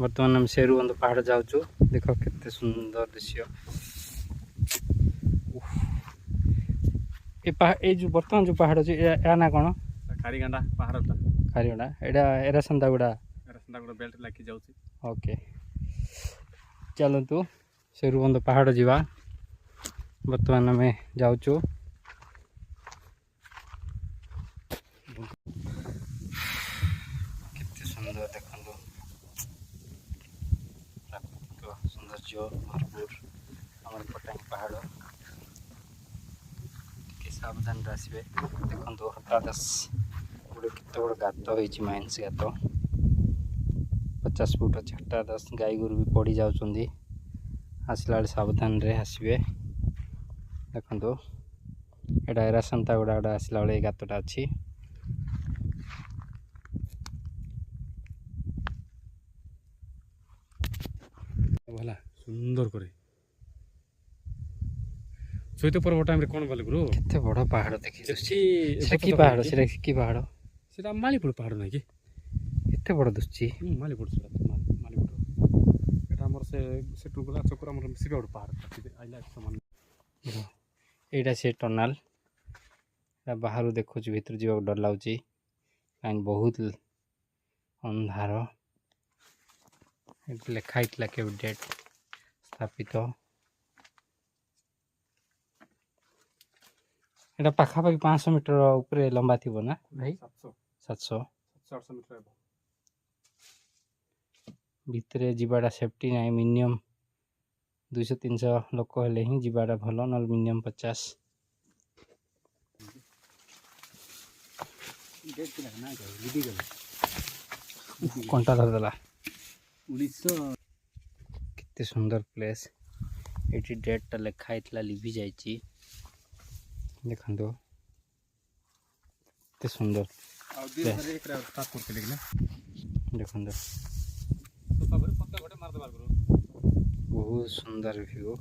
बर्तमान आम शेरुबंध पहाड़ जाऊँ देख केते सुंदर दृश्य ये जो बर्तमान जो पहाड़ अच्छे या ना कौन खारीगंडा पहाड़टा खारीगंडा एटा एरासंदागुड़ा बेल्ट लागी जाउची ओके चलतु शेरुबंध पहाड़ जावा बर्तमान आम जाऊँ केते सुंदर देखो प्राकृतिक सौंदर्य भरपूर आम पटांग पहाड़ सावधान आसवे देखो हठात गोटे केत बड़ गात हो माइंस गात 50 फुट अच्छे हठात गाई गोरु भी पड़ जाऊँच आसला सावधान रे आसवे देखो एटा एरासंता गुड़ा गोटे आसला बेले गातटा अच्छी भला सुंदर करे सहित पर्व टाइम रे कोन बोले गुरु केते बड़ पहाड़ देखि से की पहाड़ से की पहाड़ सेटा मालीपुर पहाड़ नै कि एते बड़ दुस्ची मालीपुर मालीपुर एटा हमर से टुगला चक्र हमर सिबे पहाड़ आइला समान एटा से टनल बाहर देखु भीतर जीवा डर लाଗୁଛି काइन बहुत अंधार लिखा होता के डेट स्थापित एटा पाखापाखि 500 मीटर ऊपर लंबा थी ना भाई 700 800 मीटर भितर जीवाटा सेफ्टी ना मिनिमम 200-300 लोक हेले ही जीवाटा भल न मिनिमम 50 कंटा धरदेला 1900 केते सुंदर प्लेस एटी डेटा लिखा होता लिभि जाइए देखो केते सुंदर देखो बहुत सुंदर व्यू